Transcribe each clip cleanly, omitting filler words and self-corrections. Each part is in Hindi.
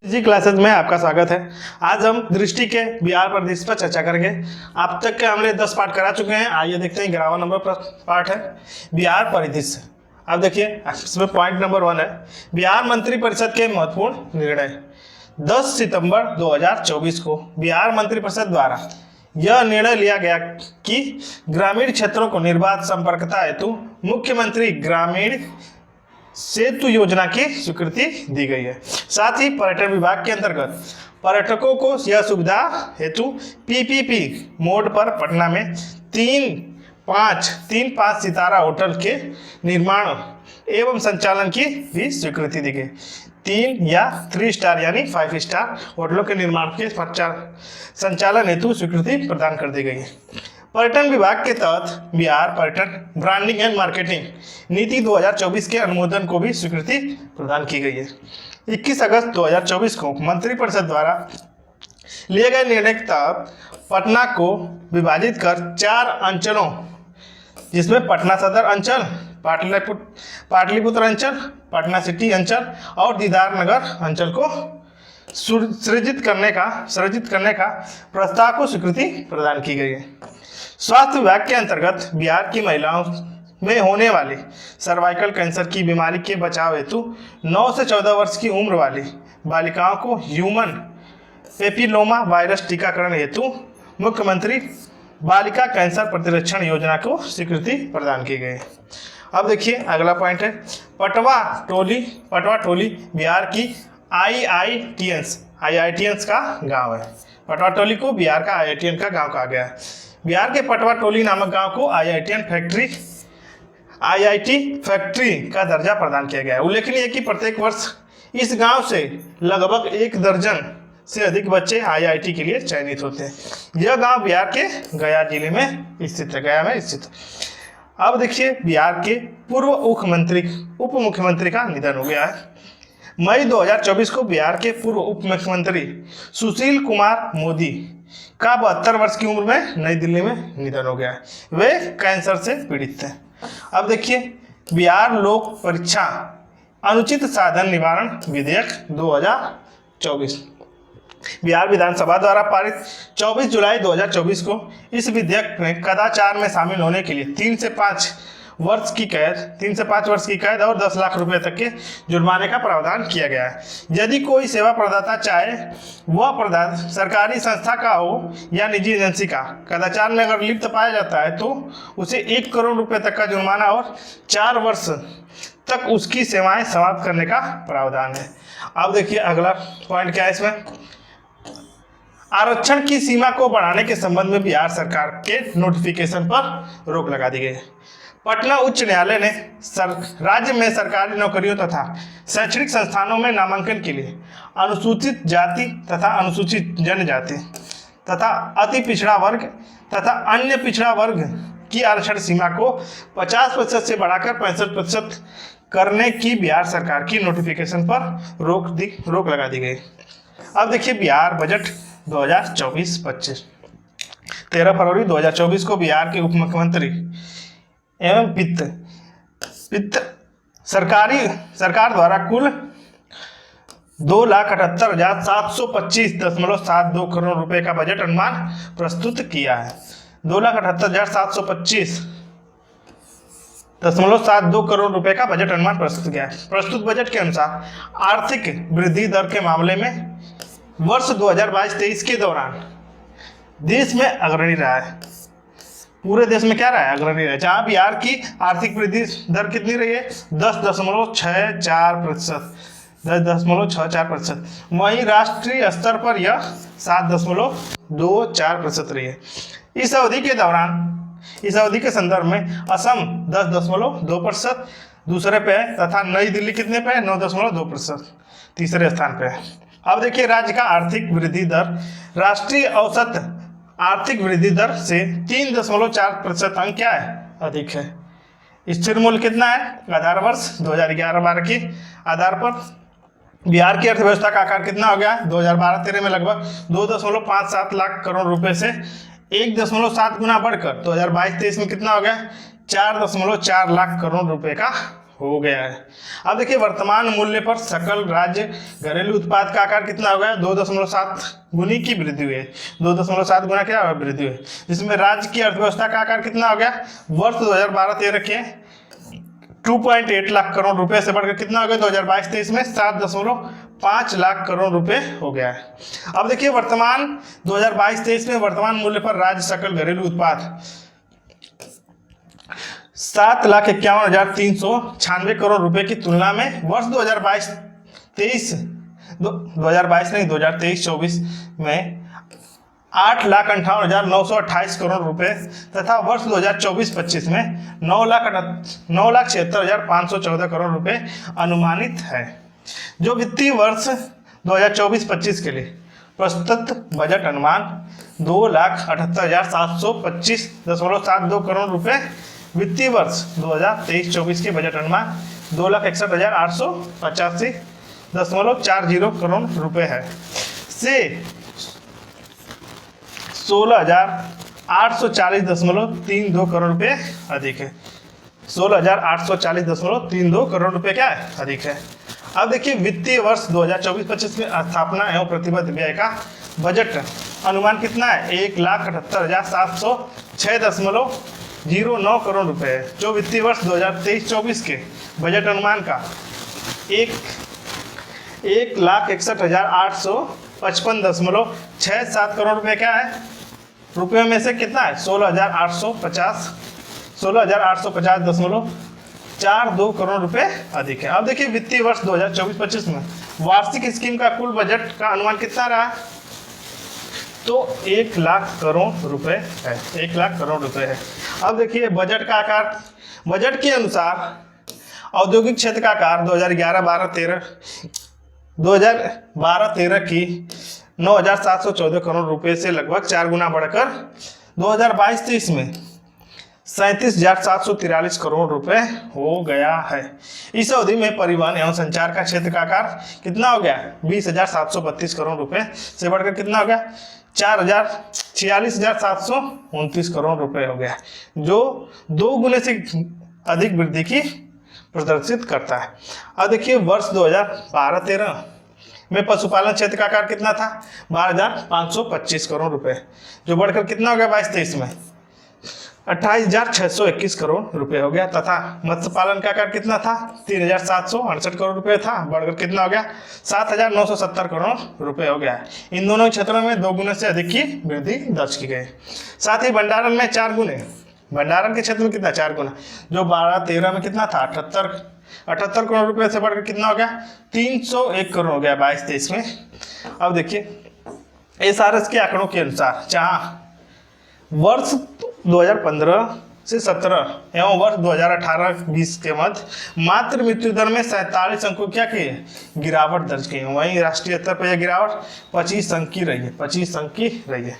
जी क्लासेस में आपका स्वागत है। आज हम दृष्टि के बिहार परिदृश्य पर चर्चा करेंगे। अब तक के हमने 10 पार्ट करा चुके हैं। आइए देखते हैं 11वां नंबर पर पार्ट है बिहार परिदृश्य। अब देखिए इसमें पॉइंट नंबर 1 है बिहार मंत्रिपरिषद के महत्वपूर्ण निर्णय। 10 सितंबर 2024 को बिहार मंत्रिपरिषद द्वारा यह निर्णय लिया गया कि ग्रामीण क्षेत्रों को निर्बाध संपर्कता हेतु मुख्यमंत्री ग्रामीण सेतु योजना की स्वीकृति दी गई है। साथ ही पर्यटन विभाग के अंतर्गत पर्यटकों को यह सुविधा हेतु पीपीपी मोड पर पटना में 3-5 सितारा होटल के निर्माण एवं संचालन की भी स्वीकृति दी गई। 3 या 3 स्टार यानी 5 स्टार होटलों के निर्माण के संचालन हेतु स्वीकृति प्रदान कर दी गई है। पर्यटन विभाग के तहत बिहार पर्यटन ब्रांडिंग एंड मार्केटिंग नीति 2024 के अनुमोदन को भी स्वीकृति प्रदान की गई है। 21 अगस्त 2024 को मंत्रिपरिषद द्वारा लिए गए निर्णय के तहत पटना को विभाजित कर 4 अंचलों जिसमें पटना सदर अंचल, पाटलिपुत्र अंचल, पटना सिटी अंचल और दीदार नगर अंचल को सृजित करने का प्रस्ताव को स्वीकृति प्रदान की गई है। स्वास्थ्य विभाग के अंतर्गत बिहार की महिलाओं में होने वाली सर्वाइकल कैंसर की बीमारी के बचाव हेतु 9 से 14 वर्ष की उम्र वाली बालिकाओं को ह्यूमन पेपिलोमा वायरस टीकाकरण हेतु मुख्यमंत्री बालिका कैंसर प्रतिरक्षण योजना को स्वीकृति प्रदान की गई। अब देखिए अगला पॉइंट है पटवा टोली बिहार की आईआईटीएंस का गांव है। पटवा टोली को बिहार का आईआईटीएन का गांव कहा गया है। बिहार के पटवा टोली नामक गांव को आईआईटी फैक्ट्री का दर्जा प्रदान किया गया है। उल्लेखनीय है कि प्रत्येक वर्ष इस गांव से लगभग 1 दर्जन से अधिक बच्चे आईआईटी के लिए चयनित होते हैं। यह गांव बिहार के गया जिले में स्थित है, गया में स्थित। अब देखिए बिहार के पूर्व उप मुख्यमंत्री का निधन हो गया है। मई 2024 को बिहार के पूर्व उप मुख्यमंत्री सुशील कुमार मोदी का 72 वर्ष की उम्र में नई दिल्ली में निधन हो गया है। वे कैंसर से पीड़ित थे। अब देखिए बिहार लोक परीक्षा अनुचित साधन निवारण विधेयक 2024 बिहार विधानसभा द्वारा पारित 24 जुलाई 2024 को इस विधेयक में कदाचार में शामिल होने के लिए 3 से 5 वर्ष की कैद और 10 लाख रुपए तक के जुर्माने का प्रावधान किया गया है। यदि कोई सेवा प्रदाता चाहे वह प्रदाता सरकारी संस्था का हो या निजी एजेंसी का कदाचार में अगर लिप्त पाया जाता है तो उसे 1 करोड़ रुपए तक का जुर्माना और 4 वर्ष तक उसकी सेवाएं समाप्त करने का प्रावधान है। अब देखिए अगला पॉइंट क्या है इसमें आरक्षण की सीमा को बढ़ाने के संबंध में बिहार सरकार के नोटिफिकेशन पर रोक लगा दी गई है। पटना उच्च न्यायालय ने राज्य में सरकारी नौकरियों तथा शैक्षणिक संस्थानों में नामांकन के लिए अनुसूचित जाति तथा अनुसूचित जनजाति तथा अति पिछड़ा वर्ग तथा अन्य पिछड़ा वर्ग की आरक्षण सीमा को 50% से बढ़ाकर 65% करने की बिहार सरकार की नोटिफिकेशन पर रोक लगा दी गई। अब देखिए बिहार बजट 2024-25 13 फरवरी 2024 को बिहार के उप मुख्यमंत्री एवं वित्त सरकार द्वारा कुल 2,78,725.72 करोड़ रुपए का बजट अनुमान प्रस्तुत किया है। 2,78,725.72 करोड़ रुपए का बजट अनुमान प्रस्तुत किया है। प्रस्तुत बजट के अनुसार आर्थिक वृद्धि दर के मामले में वर्ष 2022-23 के दौरान देश में अग्रणी रहा है। पूरे देश में क्या रहा है? अग्रणी रहा है। जहां बिहार की आर्थिक वृद्धि दर कितनी रही है? 10.64%। वहीं राष्ट्रीय स्तर पर यह 7.24% रही है। इस अवधि के संदर्भ में असम 10.2% दूसरे पे है तथा नई दिल्ली कितने पे है? 9.2% तीसरे स्थान पे है। अब देखिए राज्य का आर्थिक वृद्धि दर राष्ट्रीय औसत आर्थिक वृद्धि दर से 3.4% अंक क्या है? अधिक है। स्थिर मूल्य कितना है? आधार वर्ष 2011-12 के आधार पर बिहार की अर्थव्यवस्था का आकार कितना हो गया? 2012-13 में लगभग 2.57 लाख करोड़ रुपए से 1.7 गुना बढ़कर 2022-23 में कितना हो गया? 4.4 लाख करोड़ रुपए का हो गया है। अब देखिए वर्तमान मूल्य पर सकल राज्य घरेलू उत्पाद का आकार कितना हो गया, 2.7 गुनी की वृद्धि हुई है। 2.7 गुना क्या वृद्धि हुई, जिसमें राज्य की अर्थव्यवस्था का आकार कितना हो गया, वर्ष 2012-13 के 2.8 लाख करोड़ रुपए से बढ़कर कितना हो गया 2022-23 में 7.5 लाख करोड़ रुपए हो गया है। अब देखिए वर्तमान 2022-23 में वर्तमान मूल्य पर राज्य सकल घरेलू उत्पाद 7,51,396 करोड़ रुपए की तुलना में वर्ष 2023-24 में 8,58,928 करोड़ रुपए तथा वर्ष 2024-25 में 9,76,514 करोड़ रुपए अनुमानित है। जो वित्तीय वर्ष 2024-25 के लिए प्रस्तुत बजट अनुमान 2,78,725.72 करोड़ रुपए, वित्तीय वर्ष 2023-24 के बजट अनुमान 2,61,885.40 करोड़ रुपए है से 16,840.32 करोड़ रुपए अधिक है। 16,840.32 करोड़ रुपए क्या है, अधिक है। अब देखिए वित्तीय वर्ष 2024-25 में स्थापना एवं प्रतिबद्ध व्यय का बजट अनुमान कितना है, 1,78,706.09 करोड़ रुपए है। जो वित्तीय वर्ष 2023-24 के बजट अनुमान का 1,61,855.67 करोड़ रुपए क्या है, रुपये में से कितना है 16,850.42 करोड़ रुपए अधिक है। अब देखिए वित्तीय वर्ष 2024-25 में वार्षिक स्कीम का कुल बजट का अनुमान कितना रहा, तो 1 लाख करोड़ रुपए है, 1 लाख करोड़ रुपए है। अब देखिए बजट का आकार, बजट के अनुसार औद्योगिक क्षेत्र का आकार 2012-13 की 9,714 करोड़ रुपए से लगभग 4 गुना बढ़कर 2022-23 में 37,743 करोड़ रुपए हो गया है। इस अवधि में परिवहन एवं संचार का क्षेत्र का आकार कितना हो गया, 20,732 करोड़ रुपए से बढ़कर कितना हो गया 46,729 करोड़ रुपए हो गया, जो 2 गुने से अधिक वृद्धि की प्रदर्शित करता है। अब देखिए वर्ष 2012-13 में पशुपालन क्षेत्र का आकार कितना था, 12,525 करोड़ रुपए, जो बढ़कर कितना हो गया 22-23 में 28,621 करोड़ रुपए हो गया, तथा मत्स्य पालन का आकार कितना था, 3,768 करोड़ रुपए था, बढ़कर कितना हो गया 7,970 करोड़ रुपए हो गया। इन दोनों क्षेत्रों में 2 गुने से अधिक की वृद्धि दर्ज की गई। साथ ही भंडारण में 4 गुने, भंडारण के क्षेत्र में कितना 4 गुना, जो 12-13 में कितना था 78 करोड़ रुपए से बढ़कर कितना हो गया 301 करोड़ हो गया 22-23 में। अब देखिए SRS के आंकड़ों के अनुसार जहाँ वर्ष 2015 से 17 एवं वर्ष 2018-20 के मध्य मात्र मृत्यु दर में 47 अंकों क्या की गिरावट दर्ज की है, वहीं राष्ट्रीय स्तर पर यह गिरावट 25 अंक की रही है, 25 अंक की रही है।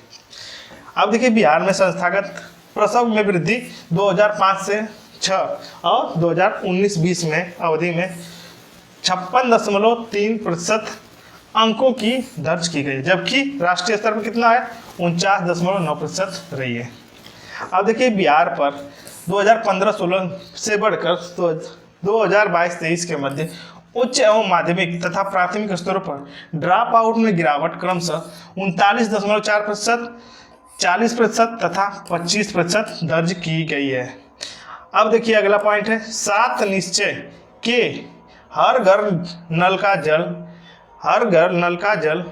अब देखिए बिहार में संस्थागत प्रसव में वृद्धि 2005 से 6 और 2019-20 में अवधि में 56.3% अंकों की दर्ज की गई, जबकि राष्ट्रीय स्तर पर कितना है 49.9% रही है। अब देखिए बिहार पर 2015-16 से बढ़कर 2022-23 के मध्य उच्च एवं माध्यमिक तथा प्राथमिक स्तरों पर ड्रॉप आउट में गिरावट क्रमशः 39.4%, 40% तथा 25% दर्ज की गई है। अब देखिए अगला पॉइंट है 7 निश्चय के हर घर नल का जल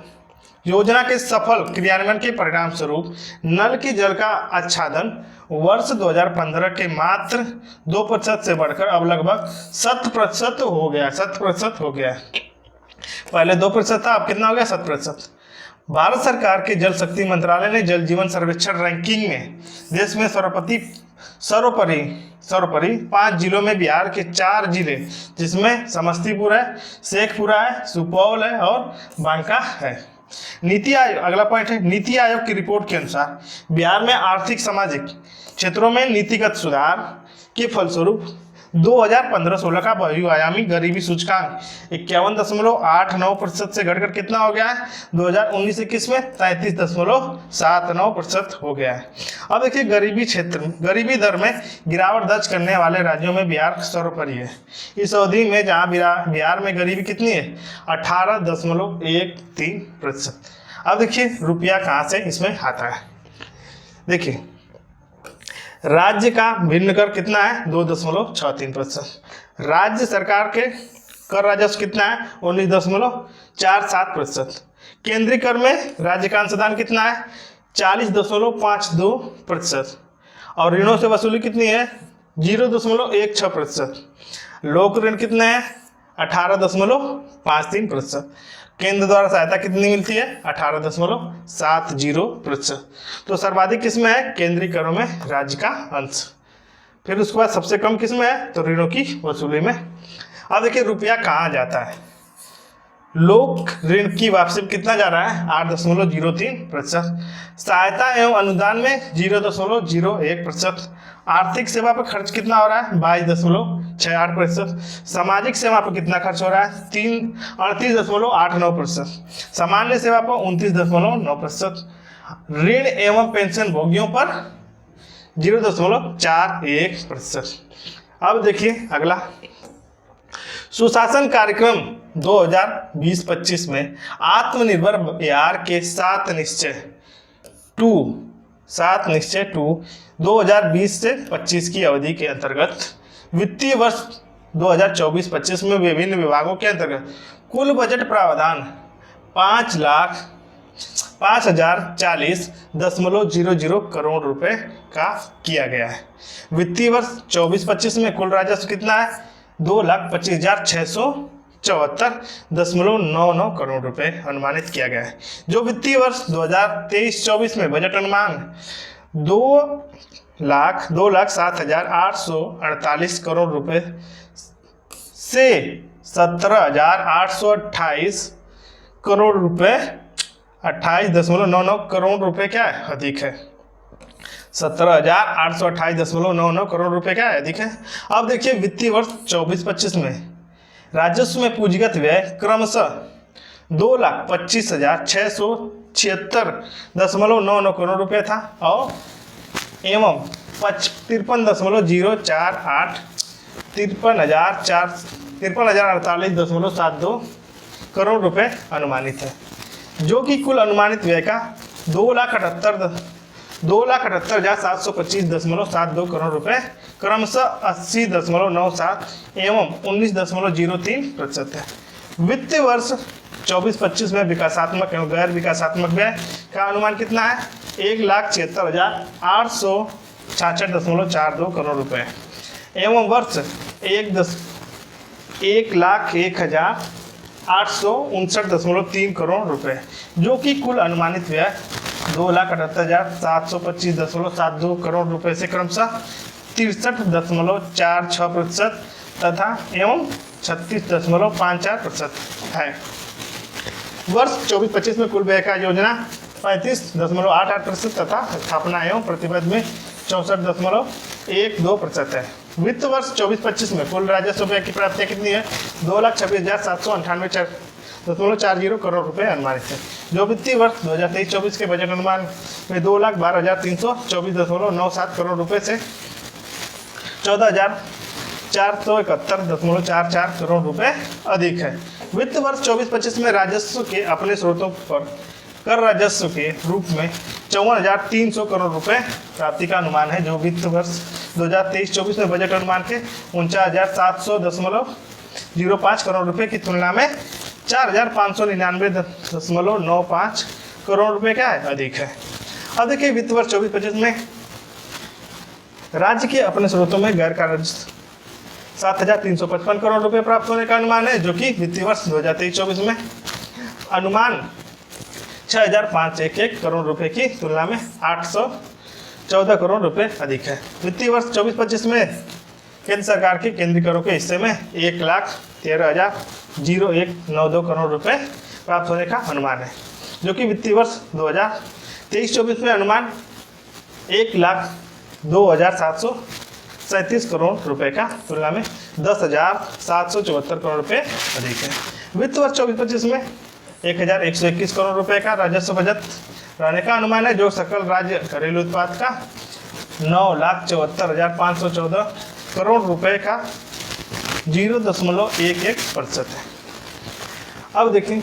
योजना के सफल क्रियान्वयन के परिणाम स्वरूप नल के जल का आच्छादन वर्ष 2015 के मात्र 2% से बढ़कर अब लगभग 7% हो गया, 7% हो गया। पहले 2% था, अब कितना हो गया 7%। भारत सरकार के जल शक्ति मंत्रालय ने जल जीवन सर्वेक्षण रैंकिंग में देश में सर्वोपरि 5 जिलों में बिहार के 4 जिले, जिसमें समस्तीपुर है, शेखपुरा है, सुपौल है और बांका है। नीति आयोग, अगला पॉइंट है नीति आयोग की रिपोर्ट के अनुसार बिहार में आर्थिक सामाजिक क्षेत्रों में नीतिगत सुधार के फलस्वरूप 2015-16 का बहुआयामी गरीबी सूचकांक 51.89% से घटकर कितना हो गया है 2019-21 में 33.79% हो गया है। अब देखिए गरीबी क्षेत्र में गरीबी दर में गिरावट दर्ज करने वाले राज्यों में बिहार सर्वोपरि है। इस अवधि में जहां बिहार में गरीबी कितनी है 18.13%। अब देखिए रुपया कहाँ से इसमें आता है। देखिए राज्य का भिन्न कर कितना है 2.63%। राज्य सरकार के कर राजस्व कितना है 19.47%। केंद्रीय कर में राज्य का अंशदान कितना है 40.52% और ऋणों से वसूली कितनी है 0.16%। लोक ऋण कितने हैं 18.53%। केंद्र द्वारा सहायता कितनी मिलती है 18.70%। तो सर्वाधिक किसमें है केंद्रीय करों में राज्य का अंश। फिर उसके बाद सबसे कम किसमें है तो ऋणों की वसूली में। अब देखिए रुपया कहाँ जाता है। लोक ऋण की वापसी में कितना जा रहा है 8.03%। सहायता एवं अनुदान में 0.01%। आर्थिक सेवा पर खर्च कितना हो रहा है 22.68%। सामाजिक सेवा पर कितना खर्च हो रहा है 38.89%। सामान्य सेवा पर 29.9%। ऋण एवं पेंशन भोगियों पर 0.41%। अब देखिए अगला सुशासन कार्यक्रम 2020-25 में आत्मनिर्भर बिहार के 7 निश्चय 2020 से 25 की अवधि के अंतर्गत वित्तीय वर्ष 2024-25 में विभिन्न विभागों के अंतर्गत कुल बजट प्रावधान 5,05,040.00 करोड़ रुपए का किया गया है। वित्तीय वर्ष 24-25 में कुल राजस्व कितना है 2,25,674.99 करोड़ रुपए अनुमानित किया गया है। जो वित्तीय वर्ष 2023-24 में बजट अनुमान 2,07,848 करोड़ रुपए से 17,828 करोड़ रुपए 28.99 करोड़ रुपए क्या है अधिक है। 17,828.99 करोड़ रुपए क्या है अधिक है। अब देखिए वित्तीय वर्ष 24-25 में राजस्व में पूंजीगत व्यय क्रमशः 2,25,676.99 करोड़ रुपए था और एवं 53,048.72 करोड़ रुपए अनुमानित है। जो कि कुल अनुमानित व्यय का 2,78,725.72 करोड़ रुपए क्रमशः 80.97 एवं 19.03% है। वित्तीय वर्ष 24-25 में विकासात्मक एवं गैर विकासात्मक व्यय का अनुमान कितना है 1,76,866.42 करोड़ रुपए एवं वर्ष 1,01,859.3 करोड़ रुपए। जो कि कुल अनुमानित व्यय 2,78,725.72 करोड़ रुपए से क्रमशः 63.46% तथा एवं 36.54% है। वर्ष 24-25 में कुल व्यय का योजना 35.88% तथा स्थापना एवं प्रतिबद्ध में 64.12% है। वित्त वर्ष 24-25 में कुल राजस्व व्यय की प्राप्तियां कितनी है 2,26,798.40 करोड़ रुपए अनुमानित है। जो वित्तीय वर्ष 2023-24 के बजट अनुमान में 2,12,324.97 करोड़ रुपए से 14,471.44 करोड़ रुपए अधिक है। वित्त वर्ष 24-25 में राजस्व के अपने स्रोतों पर कर राजस्व के रूप में 54,300 करोड़ रुपए प्राप्ति का अनुमान है। जो वित्त वर्ष 2023-24 में बजट अनुमान के 49,700.05 करोड़ रुपए की तुलना में 4,599.95 करोड़ रुपए क्या है अधिक है। अब देखिए वित्त वर्ष 24-25 में राज्य के अपने स्रोतों में गैर कर राजस्व 7,355 करोड़ रुपए प्राप्त होने का अनुमान है। जो कि वित्तीय वर्ष 2023-24 में अनुमान 6,511 करोड़ रुपए की तुलना में 814 करोड़ रुपए अधिक है। वित्तीय वर्ष 24-25 में केंद्र सरकार के केंद्रीय करों के हिस्से में 1,13,0192 करोड़ रुपए प्राप्त होने का अनुमान है। जो कि वित्तीय वर्ष 2023-24 में अनुमान 1,02,700 37 करोड़ रुपए का तुलना में 10,774 करोड़ रुपए अधिक है। वित्त वर्ष 24-25 में 1,121 करोड़ रुपए का राजस्व बजट रहने का अनुमान है, जो सकल राज्य घरेलू उत्पाद का 9,74,514 करोड़ रुपए का 0.11% है। अब देखें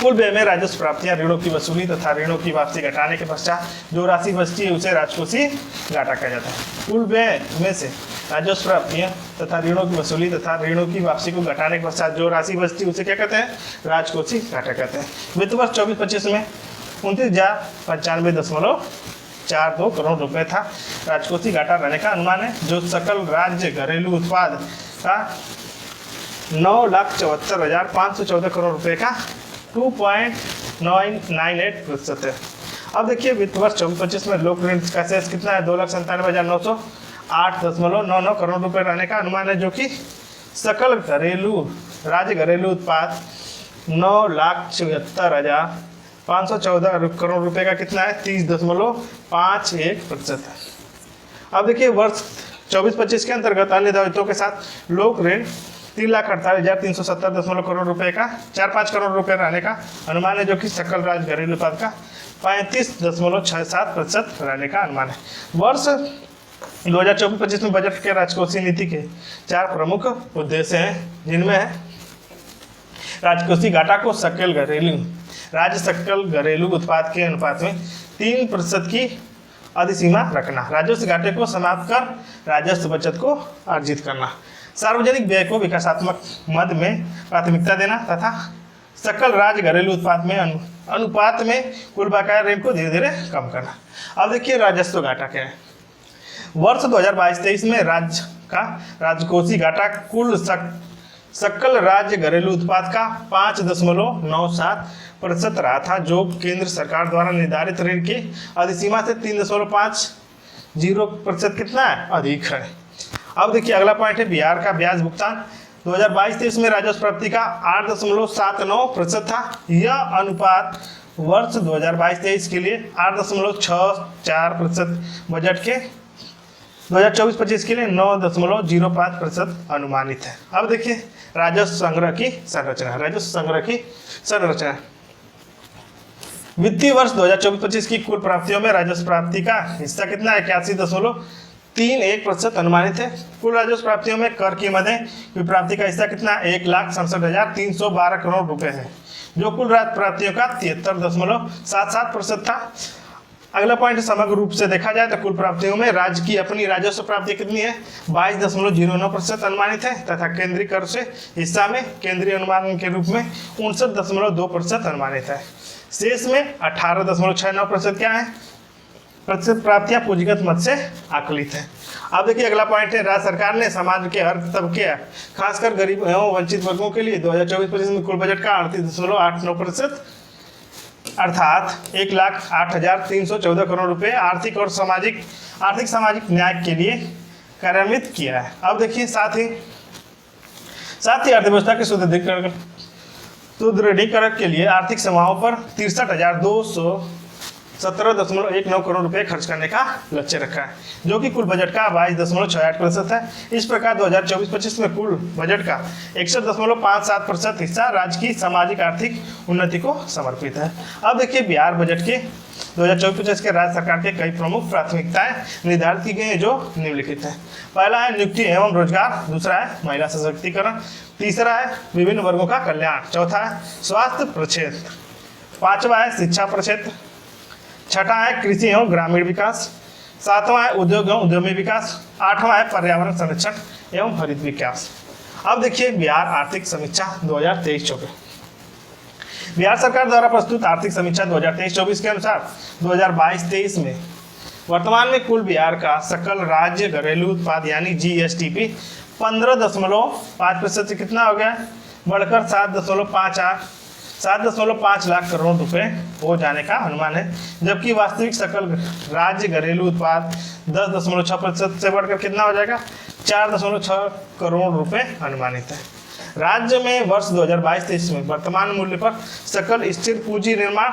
कुल व्यय में राजस्व प्राप्तियां ऋणों की वसूली तथा ऋणों की वापसी घटाने के पश्चात जो राशि बचती है उसे राजकोषीय घाटा कहा जाता है। कुल व्यय में से राजस्व प्राप्तियां तथा ऋणों की वसूली तथा ऋणों की वापसी को घटाने के पश्चात जो राशि बचती है उसे क्या कहते हैं? राजकोषीय घाटा कहते हैं। वित्त वर्ष 24-25 में 29,095.42 करोड़ रुपए था। राजकोषीय घाटा रहने का अनुमान है, जो सकल राज्य घरेलू उत्पाद का 9,74,514 करोड़ रुपए का 2.998% है। अब देखिए वित्त वर्ष 24-25 में लोक ऋण का शेष कितना है? 2,97,908.99 करोड़ रुपए रहने का अनुमान है, जो कि सकल राज्य घरेलू उत्पाद 9,74,514 करोड़ रुपए का कितना है? 30.51% है। अब देखिए वर्ष 24-25 के अंतर्गत अन्य दायित्वों के साथ लोक ऋण 3,48,370 करोड़ रुपए का 4-5 करोड़ रुपए रहने का अनुमान है, जो कि सकल राज्य घरेलू उत्पाद का 35.67% रहने का अनुमान है। वर्ष 2024-25 में बजट के राजकोषीय नीति के 4 प्रमुख उद्देश्य हैं, जिनमें है राजकोषीय घाटा को सकल घरेलू उत्पाद के अनुपात में 3% की अधिसीमा रखना, राजस्व घाटे को समाप्त कर राजस्व बचत को अर्जित करना, सार्वजनिक व्यय को विकासात्मक मद में प्राथमिकता देना तथा सकल राज्य घरेलू उत्पाद में अनुपात में कुल बकाया ऋण को धीरे धीरे कम करना। अब देखिए राजस्व घाटा क्या है। वर्ष 2022-23 में राज्य का राजकोषीय घाटा कुल सकल राज्य घरेलू उत्पाद का 5.97% रहा था, जो केंद्र सरकार द्वारा निर्धारित ऋण की अधिसीमा से 3.50% कितना है? अधिक है। अब देखिए अगला पॉइंट है बिहार का ब्याज भुगतान। 2022-23 में राजस्व प्राप्ति का 8.79% था। यह अनुपात वर्ष 2022-23 के लिए 8.64%, बजट के 2024-25 के लिए 9.05% अनुमानित है। अब देखिए राजस्व संग्रह की संरचना। वित्तीय वर्ष 2024-25 की कुल प्राप्तियों में राजस्व प्राप्ति का हिस्सा कितना है? 81.31% अनुमानित है। कुल राजस्व प्राप्तियों में कर की मदें की प्राप्ति का हिस्सा कितना? 1,67,312 करोड़ रुपए है, जो कुल राजस्व प्राप्तियों का 73.77% था। अगला पॉइंट समग्र रूप से देखा जाए तो कुल प्राप्तियों में राज्य की अपनी राजस्व प्राप्ति कितनी है? 22.09% अनुमानित है तथा केंद्रीय कर से हिस्सा में केंद्रीय अनुमान के रूप में 59.2% अनुमानित है। शेष में 18.69% क्या है? प्रतिशत प्राप्तियां पूंजीगत मद से आकलित है। अब देखिए अगला पॉइंट है राज्य सरकार ने समाज के हर तबके खासकर गरीब एवं वंचित वर्गों के लिए 2024-25 में कुल बजट का 38.89% अर्थात 1,08,314 करोड़ रुपए आर्थिक सामाजिक न्याय के लिए कार्यान्वित किया है। अब देखिए साथ ही अर्थव्यवस्था के सुदृढ़ीकरण के लिए आर्थिक सेवाओं पर 63,217.19 करोड़ रुपए खर्च करने का लक्ष्य रखा है, जो कि कुल बजट का 22.68% है। इस प्रकार 2024-25 में कुल बजट का 61.57% हिस्सा राज्य की सामाजिक आर्थिक उन्नति को समर्पित है। अब देखिए बिहार बजट के 2024-25 के राज्य सरकार के कई प्रमुख प्राथमिकताएं निर्धारित की गई हैं, जो निम्नलिखित है। पहला है नियुक्ति एवं रोजगार, दूसरा है महिला सशक्तिकरण, तीसरा है विभिन्न वर्गों का कल्याण, चौथा है स्वास्थ्य प्रक्षेत्र, पांचवा है शिक्षा प्रक्षेत्र, छठा है कृषि एवं ग्रामीण विकास, सातवां है उद्योग एवं उद्यमी विकास, आठवां है पर्यावरण संरक्षण एवं हरित विकास। अब देखिए बिहार आर्थिक समीक्षा 2023-24। बिहार सरकार द्वारा प्रस्तुत आर्थिक समीक्षा 2023-24 के अनुसार 2022-23 में वर्तमान में कुल बिहार का सकल राज्य घरेलू उत्पाद यानी GSTP 15.5% से कितना हो गया? बढ़कर 7.5 लाख करोड़ रुपए हो जाने का अनुमान है, जबकि वास्तविक सकल राज्य घरेलू उत्पाद 10.6% से बढ़कर कितना हो जाएगा? 4.6 करोड़ रुपए अनुमानित है। राज्य में वर्ष 2022-23 में वर्तमान मूल्य पर सकल स्थिर पूंजी निर्माण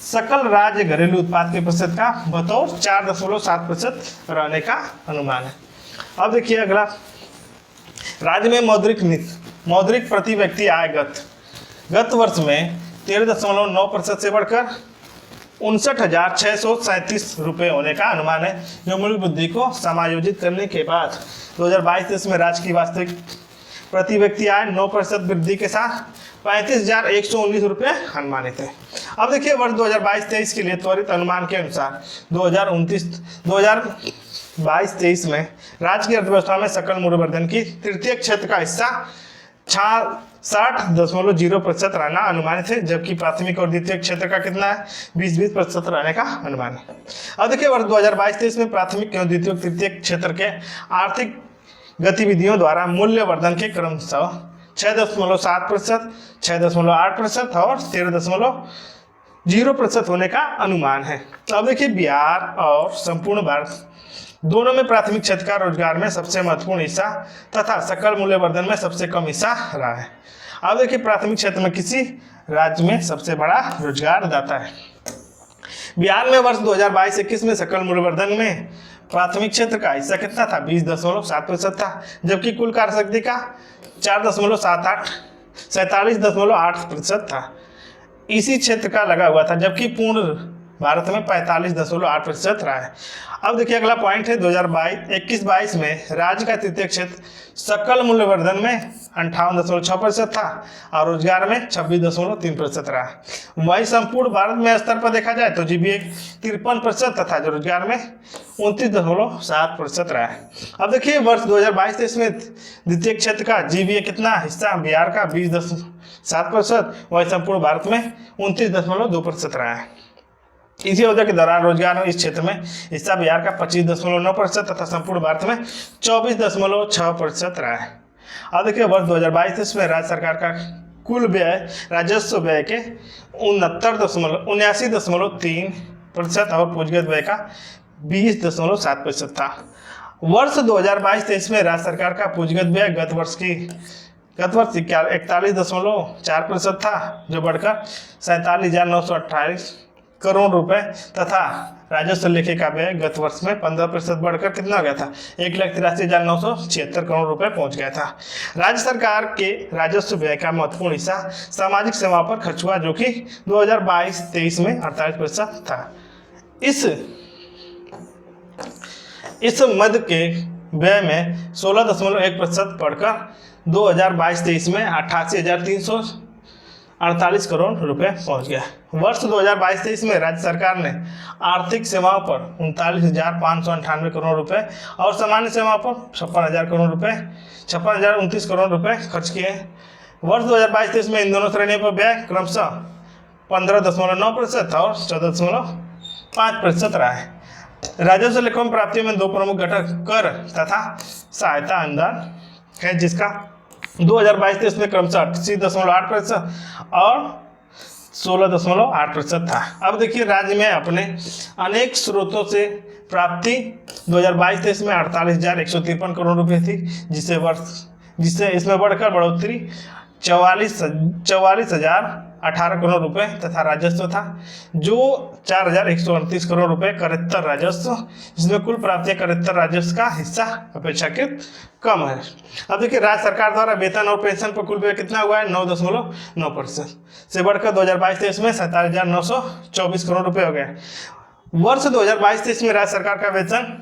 सकल राज्य घरेलू उत्पाद के प्रतिशत का बतौर 4.7% रहने का अनुमान है। अब देखिए अगला, राज्य में मौद्रिक प्रति व्यक्ति आय गत वर्ष में 13.9% से बढ़कर 59,637 रुपये होने का अनुमान है, जो मूल्य वृद्धि को समायोजित करने के बाद 2022-23 में राज्य की वास्तविक प्रति व्यक्ति आय 9% वृद्धि के साथ 35,119 रुपये अनुमानित है। अब देखिए वर्ष 2022-23 के लिए त्वरित अनुमान के अनुसार 2022-23 में राज्य की अर्थव्यवस्था में सकल मूल्यवर्धन की तृतीय क्षेत्र का हिस्सा 60.0% रहना अनुमानित है, जबकि प्राथमिक और द्वितीय क्षेत्र का कितना है 20% रहने का अनुमान है। अब देखिए वर्ष 2022-23 में प्राथमिक एवं द्वितीय तृतीय क्षेत्र के आर्थिक गतिविधियों द्वारा मूल्यवर्धन के क्रमशः 6.7%, 6.8% और 13.0% होने का अनुमान है। अब देखिए बिहार और संपूर्ण भारत दोनों में प्राथमिक क्षेत्र का रोजगार में सबसे महत्वपूर्ण हिस्सा तथा सकल मूल्यवर्धन में सबसे कम हिस्सा रहा है। अब देखिए प्राथमिक क्षेत्र में किसी राज्य में सबसे बड़ा रोजगार दाता है। बिहार में वर्ष 2022-21 में सकल मूल्यवर्धन में प्राथमिक क्षेत्र का हिस्सा कितना था 20.7% था, जबकि कुल कार्यशक्ति का 47.8% था इसी क्षेत्र का लगा हुआ था, जबकि पूर्ण भारत में 45.8% रहा है। अब देखिए अगला पॉइंट है 2021-22 में राज्य का तृतीय क्षेत्र सकल मूल्यवर्धन में 58.6% था और रोजगार में 26.3% रहा। वही संपूर्ण भारत में स्तर पर देखा जाए तो जीबीए 53% तथा जो रोजगार में 29.7% रहा है। अब देखिए वर्ष 2022-23 में द्वितीय क्षेत्र का जीबीए कितना हिस्सा बिहार का 20.7%, वही संपूर्ण भारत में 29.2% रहा है। इसी अवधि के दौरान रोजगार में इस क्षेत्र में हिस्सा बिहार का 25.9% तथा संपूर्ण भारत में 24.6% रहा है। अब देखिए वर्ष 2022-23 में राज्य सरकार का कुल व्यय राजस्व व्यय के 79.3% और पूंजीगत व्यय का 20.7% था। वर्ष 2022-23 में राज्य सरकार का पूंजीगत व्यय गत वर्ष 41.4% था, जो बढ़कर 47,928 करोड़ रुपए तथा राजस्व लेखे का व्यय गत वर्ष में 15% बढ़कर कितना हो गया था 1,83,976 करोड़ रुपए पहुंच गया था। राज्य सरकार के राजस्व व्यय का महत्वपूर्ण हिस्सा सामाजिक सेवाओं पर खर्च हुआ, जो कि 2022-23 में 48% था। इस मद के व्यय में 16.1% बढ़कर 2022-23 में 88,348 करोड़ रुपए पहुंच गया। वर्ष 2022-23 में राज्य सरकार ने आर्थिक सेवाओं पर 39,598 करोड़ रुपए और सामान्य सेवाओं पर 56,029 करोड़ रुपए खर्च किए। वर्ष 2022-23 में इन दोनों श्रेणियों पर व्यय क्रमशः 15.9% और 14.5% रहा है। राजस्व लेखों में प्राप्तियों में दो प्रमुख घटक कर तथा सहायता अनुदान है, जिसका 2022-23 में क्रमशः 88.8% और 16.8% था। अब देखिए राज्य में अपने अनेक स्रोतों से प्राप्ति 2022-23 में 48,153 करोड़ रुपए थी, जिससे इसमें बढ़कर बढ़ोतरी 44,018 करोड़ रुपए तथा राजस्व था, जो 4,129 करोड़ रुपए करेत्तर राजस्व, जिसमें कुल प्राप्तियां करेत्तर राजस्व का हिस्सा अपेक्षाकृत कम है। अब देखिए राज्य सरकार द्वारा वेतन और पेंशन पर कुल व्यय कितना हुआ है 9.9% से बढ़कर 2022-23 में 47,924 करोड़ रुपए हो गए। वर्ष 2022-23 में राज्य सरकार का वेतन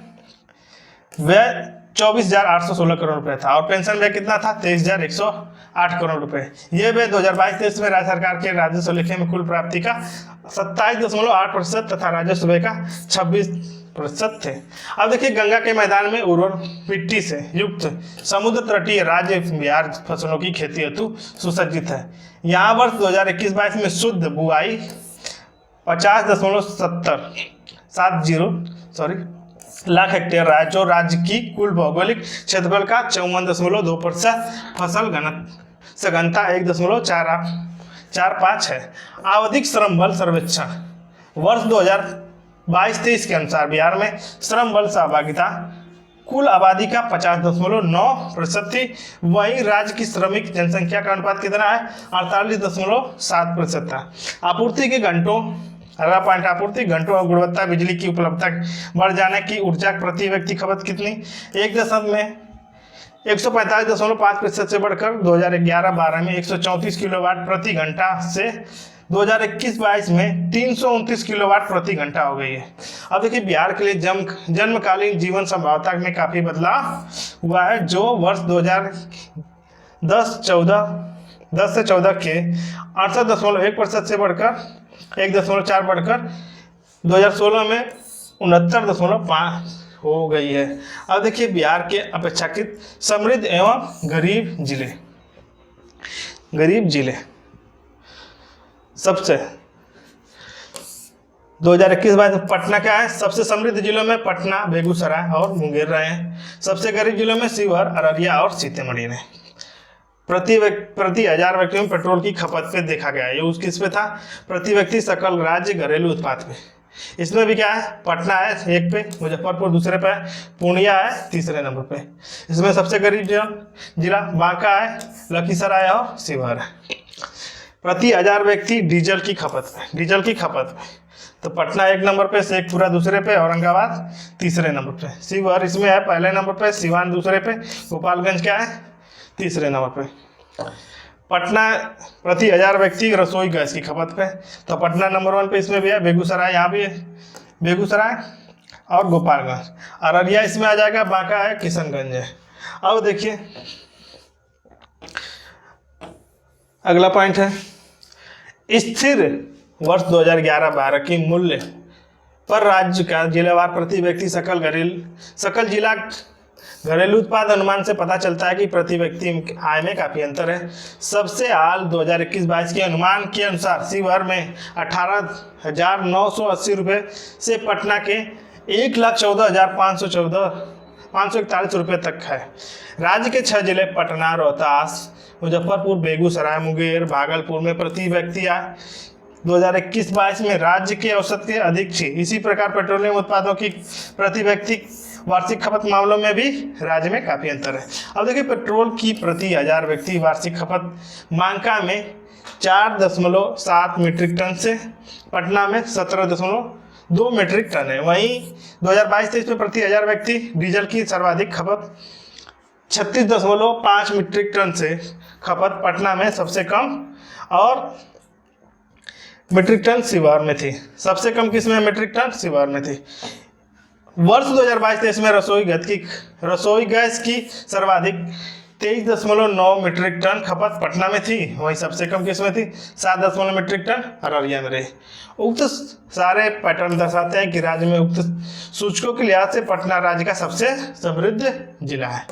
व्यय 24,816 करोड़ रुपए था और पेंशन व्यय कितना था 23,108 करोड़ रुपए। ये व्यय 2022-23 में राज्य सरकार के राजस्व लेखे में कुल प्राप्ति का 27.8% तथा राजस्व व्यय का 26% थे। अब देखिए गंगा के मैदान में उर्वर मिट्टी से युक्त समुद्र तटीय राज्य बिहार फसलों की खेती हेतु सुसज्जित है। यहाँ वर्ष 2021-22 में शुद्ध बुआई 50.70 लाख हेक्टेयर रहा है, जो राज्य की कुल भौगोलिक क्षेत्रफल का 54.2%। फसल सघनता 1.45 है। आवधिक श्रम बल सर्वेक्षण वर्ष 2022-23 के अनुसार बिहार में श्रम बल सहभागिता कुल आबादी का 50.9% थी। वहीं राज्य की श्रमिक जनसंख्या का अनुपात कितना है 48.7% था। आपूर्ति के घंटों अगला पॉइंट, आपूर्ति घंटों और गुणवत्ता बिजली की उपलब्धता बढ़ जाने की ऊर्जा प्रति व्यक्ति खपत कितनी, 145.5% से बढ़कर 2011-12 में 134 किलोवाट प्रति घंटा से 2021-22 में 329 किलोवाट प्रति घंटा हो गई है। अब देखिए बिहार के लिए जन्मकालीन जीवन संभावता में काफी बदलाव हुआ है, जो वर्ष 2010 से 14 के 68.1% से बढ़कर 1.4 बढ़कर 2016 में 69.5 हो गई है। अब देखिए बिहार के अपेक्षाकृत समृद्ध एवं गरीब जिले सबसे 2021-22 में पटना क्या है, सबसे समृद्ध जिलों में पटना, बेगूसराय और मुंगेर रहे हैं। सबसे गरीब जिलों में शिवहर, अररिया और सीतामढ़ी ने। प्रति हजार व्यक्तियों में पेट्रोल की खपत पे देखा गया है, ये उस किस पे था, प्रति व्यक्ति सकल राज्य घरेलू उत्पाद पे। इसमें भी क्या है, पटना है 1 पे, मुजफ्फरपुर दूसरे पे, पूर्णिया है तीसरे नंबर पे। इसमें सबसे गरीब जिला बांका है, लखीसराय और शिवहर है। प्रति हजार व्यक्ति डीजल की खपत पे तो पटना 1 नंबर पे, शेखपुरा दूसरे पे, औरंगाबाद तीसरे नंबर पे, शिवहर इसमें है पहले नंबर पे, सिवान दूसरे पे, गोपालगंज क्या है तीसरे नंबर पे। पटना प्रति हजार व्यक्ति रसोई गैस की खपत पे तो पटना नंबर 1 पे, इसमें भी है बेगूसराय, यहाँ भी है बेगूसराय और गोपालगंज। अररिया इसमें आ जाएगा, बांका है, किशनगंज है। अब देखिए अगला पॉइंट है, स्थिर वर्ष 2011-12 की मूल्य पर राज्य का जिलावार प्रति व्यक्ति सकल जिला घरेलू उत्पाद अनुमान से पता चलता है कि प्रति व्यक्ति आय में काफी अंतर है। सबसे हाल 2021-22 के अनुमान के अनुसार शिवहर में 18,980 रुपये से पटना के 1,14,541 रुपये तक है। राज्य के 6 जिले पटना, रोहतास, मुजफ्फरपुर, बेगूसराय, मुंगेर, भागलपुर में प्रति व्यक्ति आय 2021-22 में राज्य के औसत के अधिक थी। इसी प्रकार पेट्रोलियम उत्पादों की प्रति व्यक्ति वार्षिक खपत मामलों में भी राज्य में काफी अंतर है। अब देखिए पेट्रोल की प्रति हजार व्यक्ति वार्षिक खपत बांका में 4.7 मीट्रिक टन से पटना में 17.2 मीट्रिक टन है। वहीं 2022-23 में प्रति हजार व्यक्ति डीजल की सर्वाधिक खपत 36.5 मीट्रिक टन से खपत पटना में सबसे कम और मीट्रिक टन शिवहर में थी। सबसे कम किसमें, मीट्रिक टन शिवहर में थी। वर्ष 2022-23 में रसोई गैस की सर्वाधिक 23.9 मीट्रिक टन खपत पटना में थी, वहीं सबसे कम किसमें थी, 7 मीट्रिक टन अररिया में रही। उक्त सारे पैटर्न दर्शाते हैं कि राज्य में उक्त सूचकों के लिहाज से पटना राज्य का सबसे समृद्ध जिला है।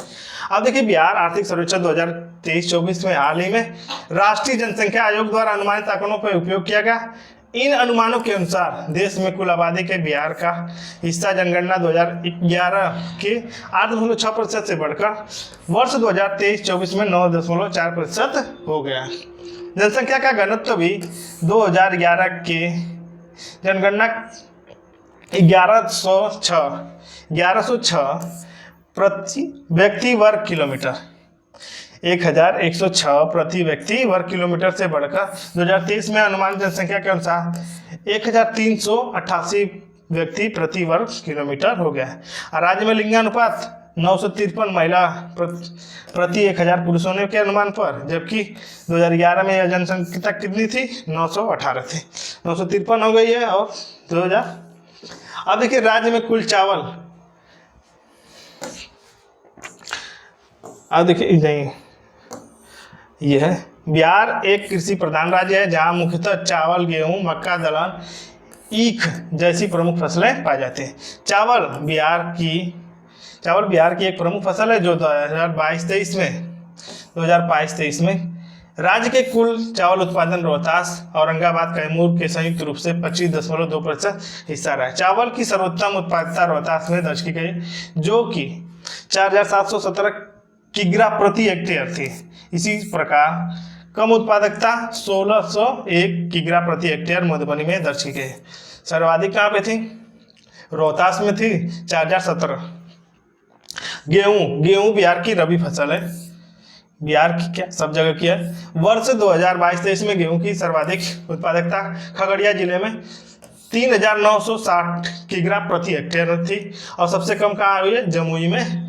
अब देखिए बिहार आर्थिक सर्वेक्षण 2023-24 में हाल ही में राष्ट्रीय जनसंख्या आयोग द्वारा अनुमानित आंकड़ों पर उपयोग किया गया। इन अनुमानों के अनुसार देश में कुल आबादी के बिहार का हिस्सा जनगणना 2011 के 8.6% से बढ़कर वर्ष 2023-24 में 9.4% हो गया। जनसंख्या का घनत्व भी 2011 के जनगणना 1106 प्रति व्यक्ति वर्ग किलोमीटर 1106 प्रति व्यक्ति वर्ग किलोमीटर से बढ़कर 2023 में अनुमानित जनसंख्या के अनुसार 1388 व्यक्ति प्रति वर्ग किलोमीटर हो गया है। राज्य में लिंगानुपात 953 महिला प्रति 1000 पुरुषों ने के अनुमान पर, जबकि 2011 में यह जनसंख्या कितनी थी, 918 थी, 953 हो गई है। और 2000 अब देखिए राज्य में कुल चावल, अब देखिए नहीं, यह है बिहार एक कृषि प्रधान राज्य है जहां मुख्यतः चावल, गेहूं, मक्का, दलहन, ईख जैसी प्रमुख फसलें पाई जाती हैं। चावल बिहार की एक प्रमुख फसल है जो 2022-23 में राज्य के कुल चावल उत्पादन रोहतास, औरंगाबाद, कैमूर के संयुक्त रूप से 25.2% हिस्सा रहा है। चावल की सर्वोत्तम उत्पादकता रोहतास में दर्ज की गई, जो कि 4717 किग्रा प्रति हेक्टेयर थी। इसी प्रकार कम उत्पादकता 1601 किग्रा प्रति हेक्टेयर मधुबनी में दर्ज की गई। सर्वाधिक कहाँ पे थी, रोहतास में थी 4017। गेहूं बिहार की रबी फसल है, बिहार की क्या सब जगह की है। वर्ष 2022-23 में गेहूं की सर्वाधिक उत्पादकता खगड़िया जिले में 3,960 किग्रा प्रति हेक्टेयर थी। और सबसे कम कहाँ हुई है? जमुई में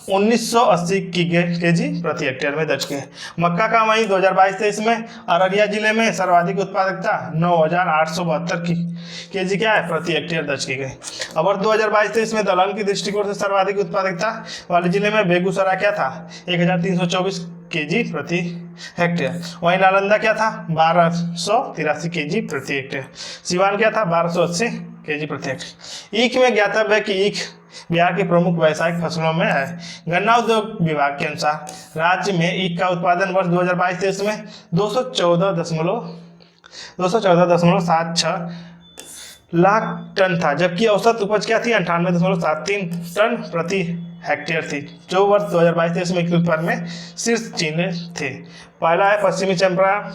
1980 केजी प्रति हेक्टेयर में दर्ज किए। मक्का का वहीं 2022-23 में अररिया जिले में सर्वाधिक उत्पादकता 9,872 केजी क्या है प्रति हेक्टेयर दर्ज की गई। अब और 2022-23 में दलहन की दृष्टिकोण से सर्वाधिक उत्पादकता वाले जिले में बेगूसराय क्या था? 1,324 केजी प्रति हेक्टेयर। वहीं नालंदा क्या था? 1,283 केजी प्रति हेक्टेयर। सिवान क्या था? 1,280 केजी प्रति हेक्टेयर। ईख में ज्ञातव्य है कि ईख बिहार की प्रमुख व्यावसायिक फसलों में है। गन्ना उद्योग विभाग के अनुसार राज्य में ईख का उत्पादन वर्ष 2022-23 में 214.76 लाख टन था, जबकि औसत उपज क्या थी? 98.73 टन प्रति हेक्टेयर थी, जो वर्ष 2022-23 में उत्पादन में शीर्ष जिले थे। पहला है पश्चिमी चंपारण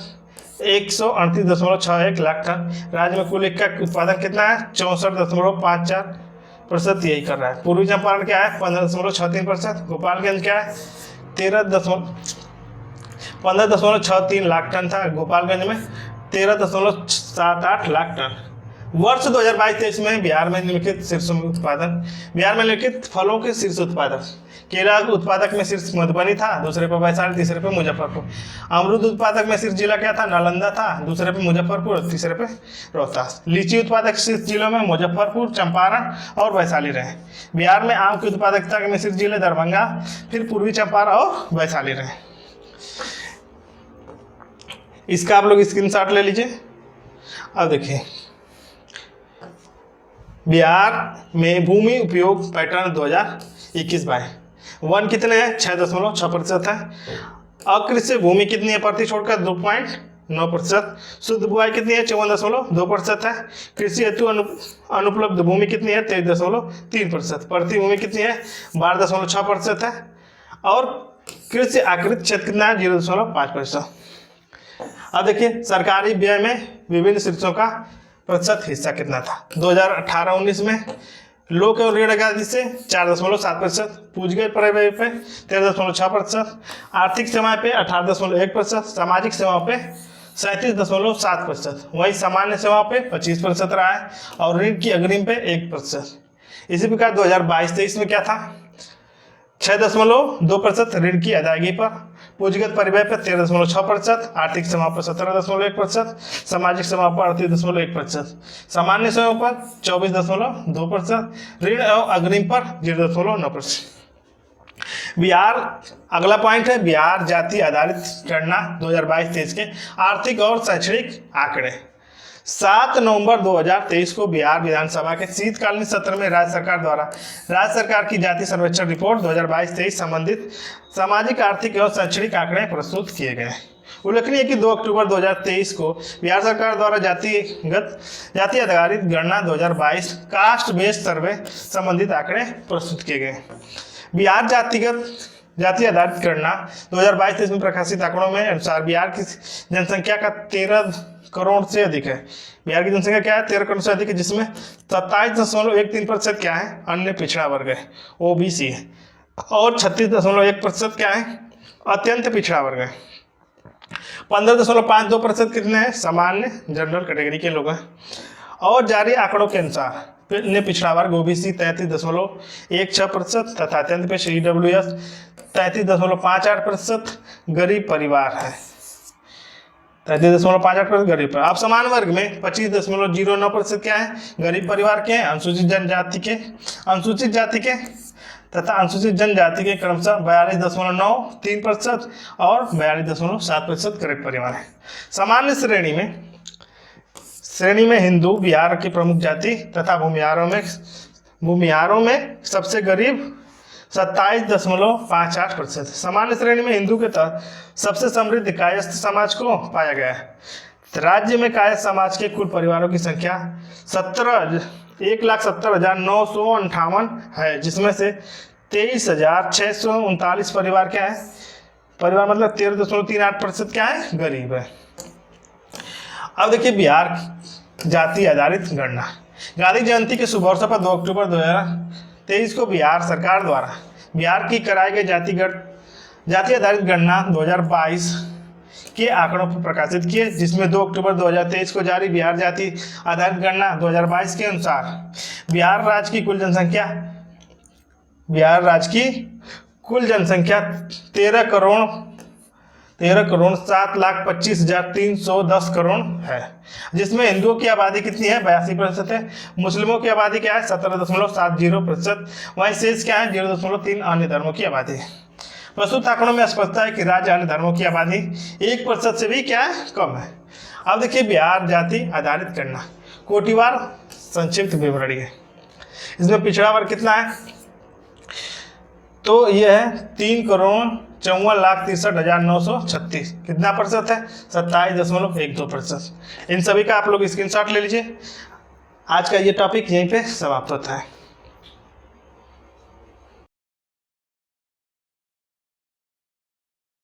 138.61 लाख टन। राज्य में कुल ईख का उत्पादन कितना है? 64.54% यही कर रहा है। पूर्वी चंपारण क्या है? 15.63%। गोपालगंज क्या है? 15.63 लाख टन था गोपालगंज में, 13.78 लाख टन। वर्ष 2022-23 में बिहार में निम्नलिखित शीर्ष उत्पादन, बिहार में निम्नलिखित फलों के शीर्ष उत्पादक। केला उत्पादक में शीर्ष मधुबनी था, दूसरे पे वैशाली, तीसरे पे मुजफ्फरपुर। अमरूद उत्पादक में शीर्ष जिला क्या था? नालंदा था, दूसरे पे मुजफ्फरपुर, तीसरे पे रोहतास। लीची उत्पादक शीर्ष जिलों में मुजफ्फरपुर, चंपारण और वैशाली रहे। बिहार में आम की उत्पादकता में शीर्ष जिले दरभंगा, फिर पूर्वी चंपारण और वैशाली रहे। इसका आप लोग स्क्रीनशॉट ले लीजिए। अब देखिए बिहार में भूमि उपयोग पैटर्न 2021-22। वन कितने हैं? 6.6% है। अकृषि भूमि कितनी है? प्रति छोड़कर 2.9%। शुद्ध बुआई कितनी है? 54.2% है। कृषि हेतु अनुपलब्ध भूमि कितनी है? 23.3%। प्रति भूमि कितनी है? 12.6% है। और कृषि आकृत क्षेत्र कितना है? 0.5%। अब देखिए सरकारी व्यय में विभिन्न शीर्षों का प्रतिशत हिस्सा कितना था? 2018-19 में लोक और ऋण आदि से 4.7%, पूंजीगत प्रव्यय पे 13.6%, आर्थिक सेवाएं पे 18.1%, सामाजिक सेवाओं पे 37.7%, वहीं सामान्य सेवाओं पे 25% रहा है और ऋण की अग्रिम पे 1%। इसी प्रकार 2022-23 में क्या था? 6.2% ऋण की अदायगी पर, पूंजीगत परिव्यय पर 13.6%, आर्थिक सेवाओं पर 17.1%, सामाजिक सेवाओं पर 38.1%, सामान्य सेवाओं पर 24.2%, ऋण एवं अग्रिम पर 0.9%। बिहार, अगला पॉइंट है बिहार जाति आधारित गणना 2022-23 के आर्थिक और शैक्षणिक आंकड़े। 7 नवंबर 2023 को बिहार विधानसभा के शीतकालीन सत्र में राज्य सरकार द्वारा राज्य सरकार की जाति सर्वेक्षण रिपोर्ट 2022-23 संबंधित सामाजिक, आर्थिक एवं शैक्षणिक आंकड़े प्रस्तुत किए गए। उल्लेखनीय है कि 2 अक्टूबर 2023 को बिहार सरकार द्वारा जाति आधारित गणना 2022 कास्ट बेस्ड सर्वे संबंधित आंकड़े प्रस्तुत किए गए। बिहार जाति आधारित गणना 2022-23 में प्रकाशित आंकड़ों में अनुसार बिहार की जनसंख्या का 13 करोड़ से अधिक है। बिहार की जनसंख्या क्या है? 13 करोड़ से अधिक है, जिसमें 27.13% क्या है? अन्य पिछड़ा वर्ग है, ओबीसी है, और 36.1% क्या है? अत्यंत पिछड़ा वर्ग है। 15.52% कितने हैं? सामान्य जनरल कैटेगरी के लोग हैं। और जारी आंकड़ों के अनुसार अन्य पिछड़ा वर्ग ओबीसी 33.16% तथा अत्यंत पिछड़ा ईडब्ल्यूएस 33.58% गरीब परिवार है, 33.58% गरीब परिवार। अब समान वर्ग में 25.09% क्या है? गरीब परिवार के, अनुसूचित जाति के तथा अनुसूचित जनजाति के क्रमशः 42.93% और 42.7% गरीब परिवार है। सामान्य श्रेणी में हिंदू बिहार की प्रमुख जाति तथा भूमिहारों में सबसे गरीब 27.58%। सामान्य श्रेणी में हिंदू के तहत सबसे समृद्ध कायस्थ समाज को पाया गया है। राज्य में कायस्थ समाज के कुल परिवारों की संख्या 1,70,958 है, जिसमें से 23,639 परिवार क्या है? परिवार मतलब 13.38% क्या है? गरीब है। अब देखिए बिहार जाति आधारित गणना। गांधी जयंती के शुभ अवसर पर 2 अक्टूबर 2023 को बिहार सरकार द्वारा बिहार की कराई गई जाति आधारित गणना 2022 के आंकड़ों पर प्रकाशित किए, जिसमें 2 अक्टूबर 2023 को जारी बिहार जाति आधारित गणना 2022 के अनुसार बिहार राज्य की कुल जनसंख्या 13,07,25,310 करोड़ है, जिसमें हिंदुओं की आबादी कितनी है 82% है, मुस्लिमों की आबादी क्या है 17.70%, वहीं शेष क्या है 0.3 अन्य धर्मों की आबादी। प्रस्तुत आंकड़ों में स्पष्टता है कि राज्य अन्य धर्मों की आबादी 1% से भी क्या है कम है। अब देखिए बिहार जाति आधारित गणना कोटिवार संक्षिप्त विवरणी है। इसमें पिछड़ा वर्ग कितना है, तो यह है 3,54,63,936। कितना प्रतिशत है 27.12%। इन सभी का आप लोग स्क्रीनशॉट ले लीजिए। आज का ये टॉपिक यहीं पे समाप्त होता है।